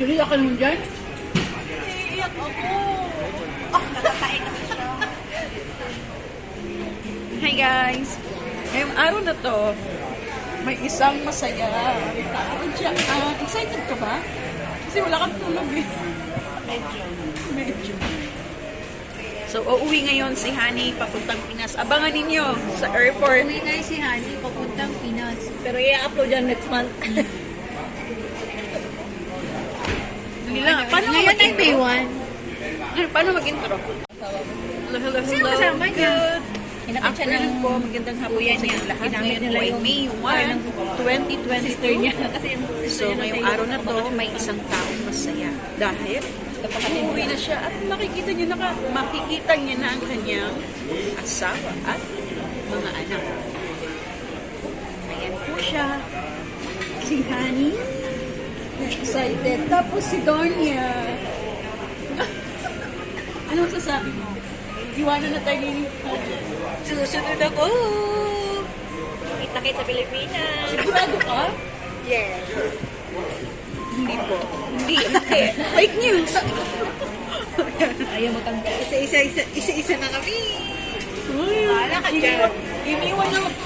Tuloy ka nun dyan? Iiyak ako. Nakakain kasi siya. Hi guys! Ngayong araw na to, may isang masaya. Excited ka ba? Kasi wala kang tulog eh. Medyo. So, uuwi ngayon si Honey papuntang Pinas. Abangan ninyo sa airport. Uwi na si Honey papuntang Pinas. Pero i-upload yan next month. Paano ngayon ay May 1. Paano mag-intro? Hello. Sino kasama niya? Afternoon po, magandang hapon po sa inyo lahat. Ngayon po ay May 1, 2023. So, ngayong araw na to, may isang taong masaya. Dahil, uuwi na siya at makikita niya na ang kanyang asawa at mga anak. Ayan po siya. Si Honey. Excited. Tapos si Donya. Anong sasabi mo? Iiwanan na tayo ni Susunod ako. Kita-kita Pilipinas. Sigurado ka? Yes. Hindi po. Hindi. Fake news. Ayaw matanggal. Isa-isa na kami. Wala ka dyan.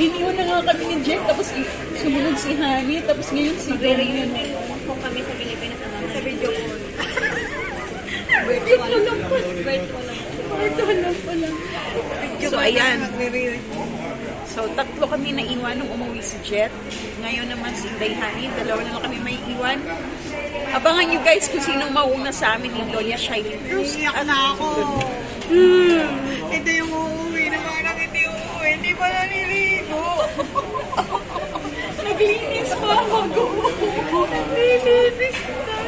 Iniwan na nga kami ni Jen, tapos sumunod si Honey, tapos ngayon si Donya. Kung kami sa Pilipinas sa video call. Virtual lang pala. So, ayan. So, tatlo kami na iwan nung umuwi si Jet. Ngayon naman si Inday Honey. Dalawa na lang kami may iwan. Abangan nyo guys kung sino mauna sa amin ni Donya Shiley Cruz. Iyak na ako. Ito yung uuwi na parang hindi uuwi. Hindi pa naliligo. Naglinis pa ako. Nalilinis na.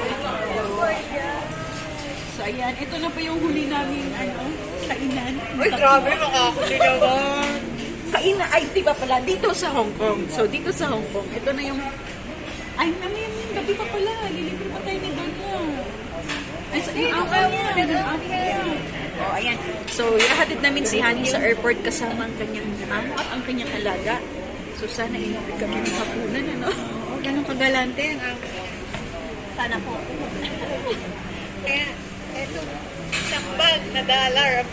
So, ayan. Ito na pa yung huli namin kainan. Uy, grabe. Makakuli naman. Kainan. Ay, di ba pala? Dito sa Hong Kong. So, dito sa Hong Kong. Ito na yung... Ay, namin. Gabi pa pala. Lilibre pa tayo ni Donya. Ay, sa niya. Oh, ayan. So, ihahatid namin si Honey sa airport kasama ang kanyang amo at ang kanyang alaga. So, sana inubig kami ng hapunan, ano? Ganun kagalante ang ako. Sana po. Kaya, eto, isang bag na dollar.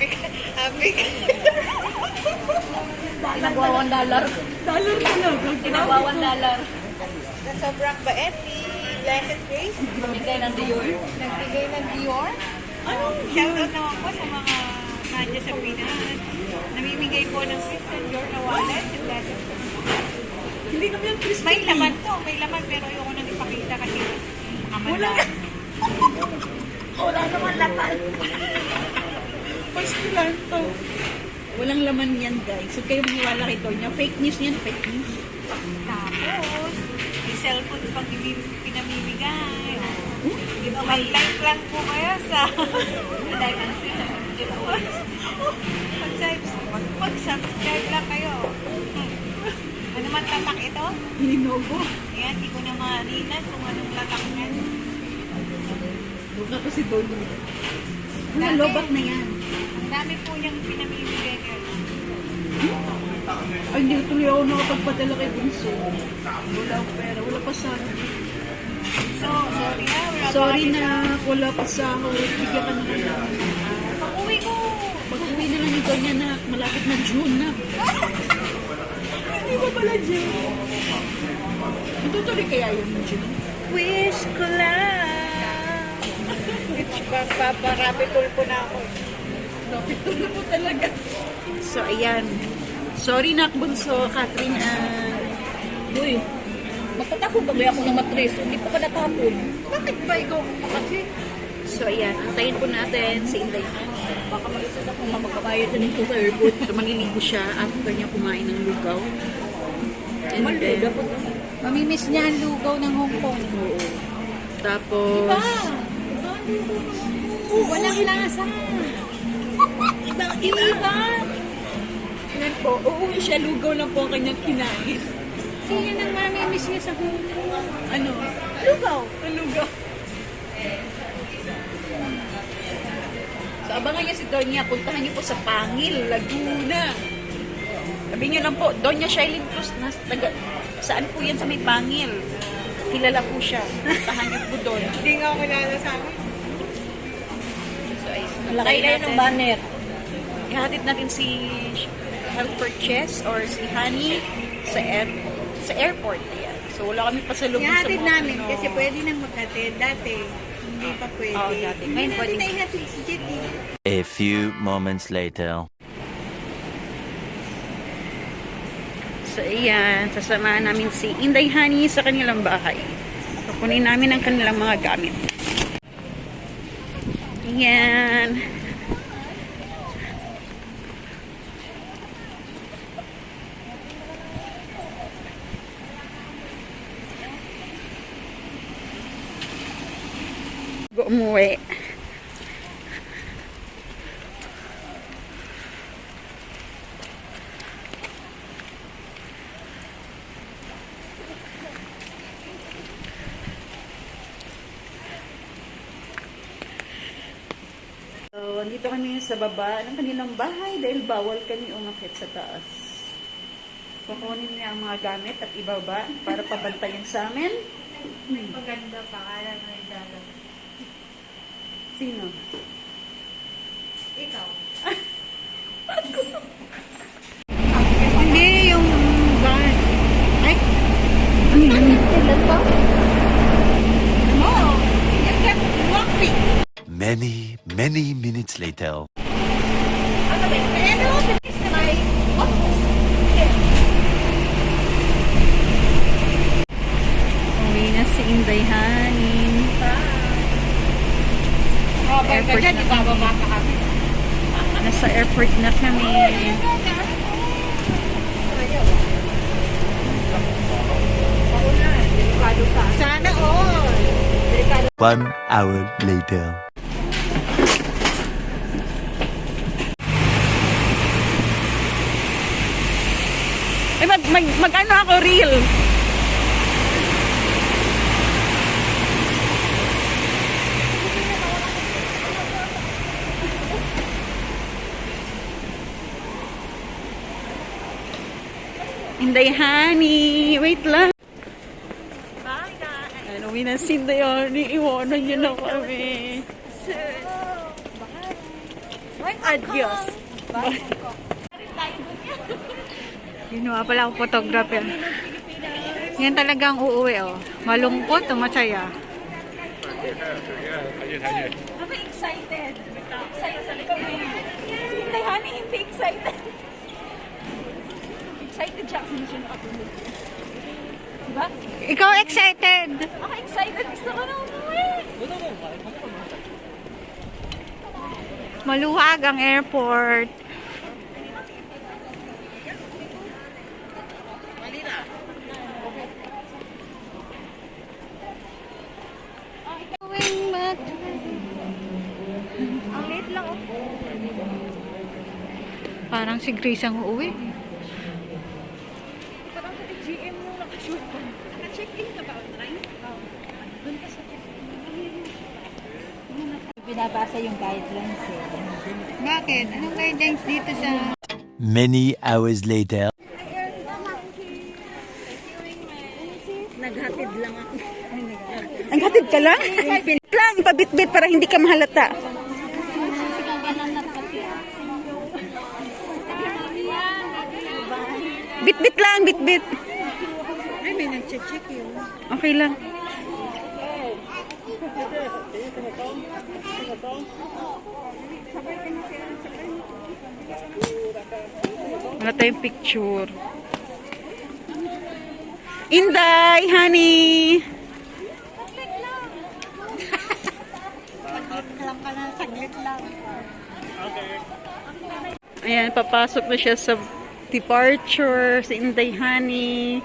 Abig. Ginagawa $1. Dollar talaga. Ginagawa $1. Na sobrang bait ni Blessed Grace. Nagbigay ng Dior. Nagbigay ng Dior. Shoutout naman po sa mga nadya sa Pinas. Namimigay po ng Christian Dior na wallet si Blessed Grace. Hindi naman yung Christian. May laman to. May laman pero ayoko nang ipakita kasi Wala. Wala naman laman. First lang to. Walang laman yan, guys. So, kayo maniwala kay Donya. Fake news yan, fake news. Tapos, may cellphone pang pinamimigay. Mag-like lang po kayo sa like and mag-subscribe lang kayo. Ano man tatak ito? Linovo. Ayan, di ko na marinas kung anong tatak yan. Buka ko si Donya. Ano, lobat na yan. Ang dami po niyang pinamimigay kayo. Ay, hindi tuloy ako nakapagpadala kay Bunso. Wala akong pera. Wala pa sa akin. So, sorry na. Sorry na. Wala pa sa ako. Bigyan ka na lang. Pag-uwi ko. Pag-uwi na lang ito niya na malapit na June na. Hindi ba pala June? Itutuloy kaya yun na June? Wish ko lang. Paparapit tulpo na ako. Rapid tuloy po talaga. So, ayan. Sorry na, Bunso, Catherine. Uy, magtatapon ba ako ng matres? Hindi pa ka natapon. Bakit ba ikaw kasi? So, ayan. Antayin po natin si Inday. Baka mag-isas ako magkabayad na nito sa airport. So, maliligo siya after niya kumain ng lugaw. And then, Mamimiss niya ang lugaw ng Hong Kong. oo. Tapos, Walang lasa. iba. Yan po, uuwi siya, lugaw lang po ang kanyang kinain. Sino nang mamimiss niya sa Hong Kong? Ano? Lugaw. Ang lugaw. So, abangan niya si Donya. Puntahan niyo po sa Pangil, Laguna. Sabi niyo lang po, Donya Shiley Cruz, saan po yan sa may Pangil? kilala po siya. Tahan niyo po doon. Hindi nga ako kilala sa akin. So, ay, Lagay na yun ng banner. ihatid natin si Helper Chess or si Honey sa airport. Ayan. So, wala kami pasalubong sa Ihatid mga namin ano. kasi pwede nang maghatid. Dati, hindi pa pwede. Oo, dati. Ngayon Ngayon pwede. natin na ihatid si Jetty. A few moments later. So, ayan. Sasamahan namin si Inday Honey sa kanilang bahay. Kukunin namin ang kanilang mga gamit. Ayan. Umuwi. So, andito kami sa baba ng kanilang bahay dahil bawal kami umakyat sa taas. Kukunin niya ang mga gamit at ibaba para pabantayan sa amin. Maganda pa, alam na yung dalang. Sino? Ikaw. Hindi, yung bus. Ay? Sila to? Oo. You kept walking. Many minutes later. Ano ba? Pero, bilis na may Uwi na si Inday Honey. Robert ka Airport dyan, na ibababa pa kami. Nasa airport na kami. Sana all. 1 hour later. Ay, mag-ano ako reel. Inday Honey, wait lang. Bye, guys. Ano, uwi na si Inday Honey, iwanan niyo na kami. Adios. Ginawa pala akong photographer. Yan talagang uuwi, oh. Malungkot o masaya? Ako excited. Excited sa likod. Si Inday Honey, hindi excited. Excited siya kasi siya nakatulog. Diba? Ikaw excited. Ako excited. Gusto ko na umuwi. Maluwag ang airport. Ang late lang, oh. Parang si Grace ang uuwi. Parang sa GM mo nakashoot ko. Naka-check-in ka ba online? Oo. Doon ka sa check-in. Binabasa yung guidelines eh. Bakit? Anong guidelines dito sa... Many hours later. Naghatid lang ako. Naghatid ka lang? Lang, ipabitbit para hindi ka mahalata. Bit-bit lang, bit-bit. Ay, may nag-check yun. Okay lang. Wala tayong picture. Inday, honey! Alam ka na, saglit lang. Ayan, papasok na siya sa departure, sa Inday Honey.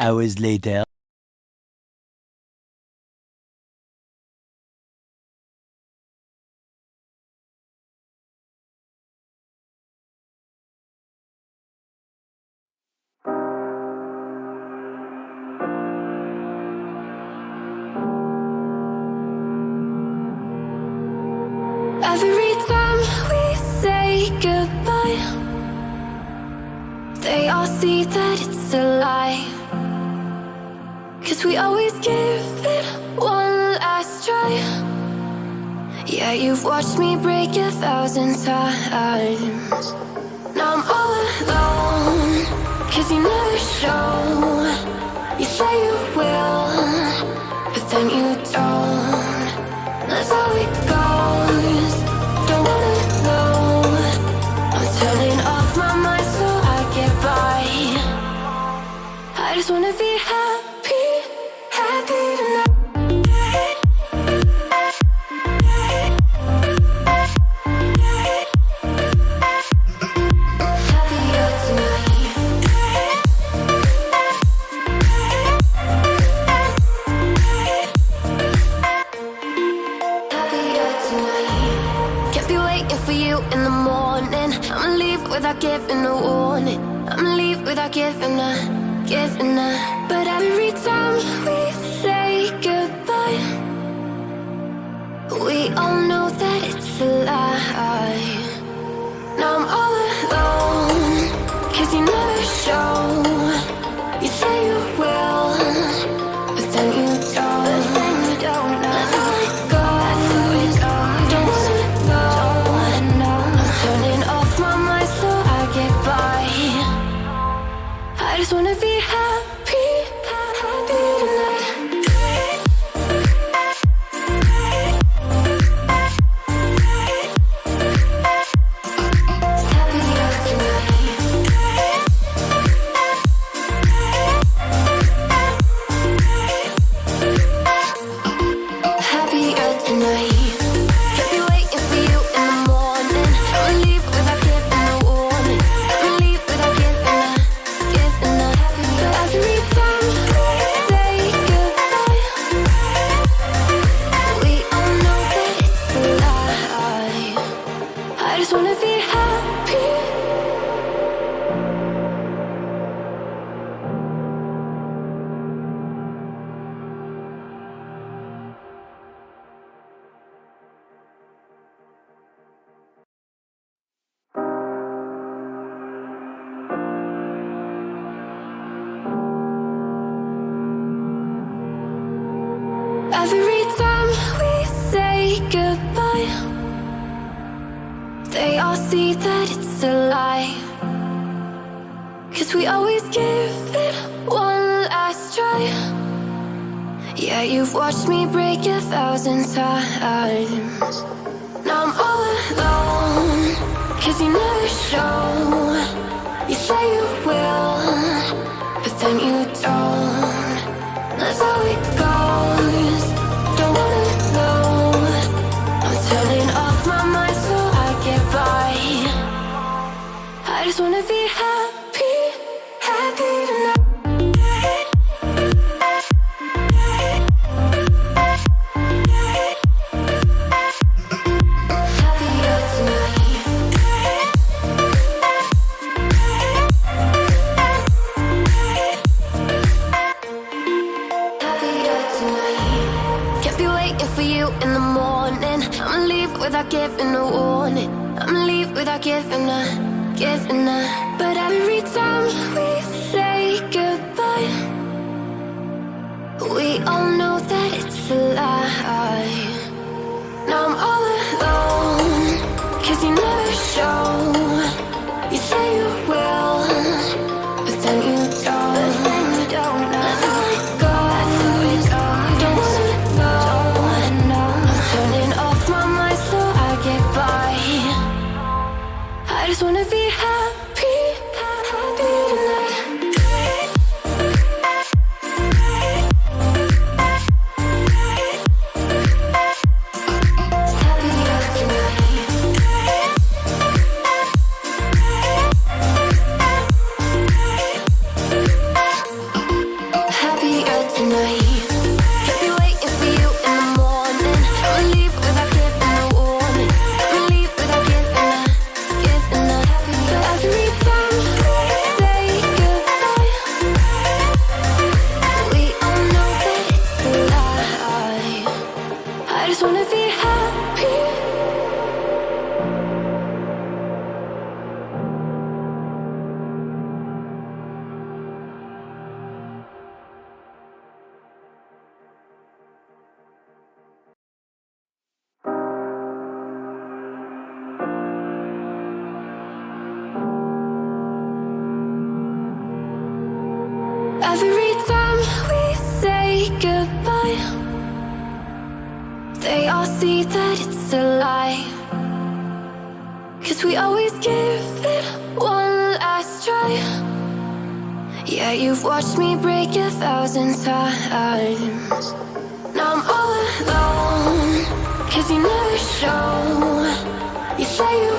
hours later. Every time we say goodbye, they all see that it's a lie. 'Cause we always give it one last try. Yeah, you've watched me break 1,000 times. Now I'm all alone, 'cause you never show. You say you will, but then you don't. That's how it goes. Don't wanna know. I'm turning off my mind so I get by. I just wanna be happy, happy tonight. Happier tonight. Happier tonight. Can't be waiting for you in the morning. I'ma leave without giving a warning. I'ma leave without giving a. But every time we say goodbye, we all know that it's a lie. Now I'm all alone, 'cause you never show. You say you will, but then you don't. That's how it goes. Don't wanna know. I'm turning off my mind so I get by. I just wanna be happy, happy tonight. Happier tonight. Happier tonight. Can't be waiting for you in the morning. I'ma leave without giving a warning. I'ma leave without giving a. But every time we say goodbye, we all know that it's a lie. I just wanna be happy. Every time we say goodbye, they all see that it's a lie. 'Cause we always give it one last try. Yeah, you've watched me break 1,000 times. Now I'm all alone, 'cause you never show. You say you will, but then you don't. That's how it goes. Don't wanna know. I'm turning off my mind so I get by. I just wanna be happy, happy tonight. Happier tonight. Happier tonight. Can't be waiting for you in the morning. I'ma leave without giving a warning. I'ma leave without giving a. But every time we say goodbye, we all know that it's a lie. Now I'm all alone, 'cause you never show. You say you will, but then you don't. That's how it goes. Don't wanna know. I'm turning off my mind so I get by. I just wanna be happy, happy tonight. just wanna be happy. Every time we say goodbye, they all see that it's a lie. 'Cause we always give it one last try. Yeah, you've watched me break 1,000 times. Now I'm all alone, 'cause you never show. You say you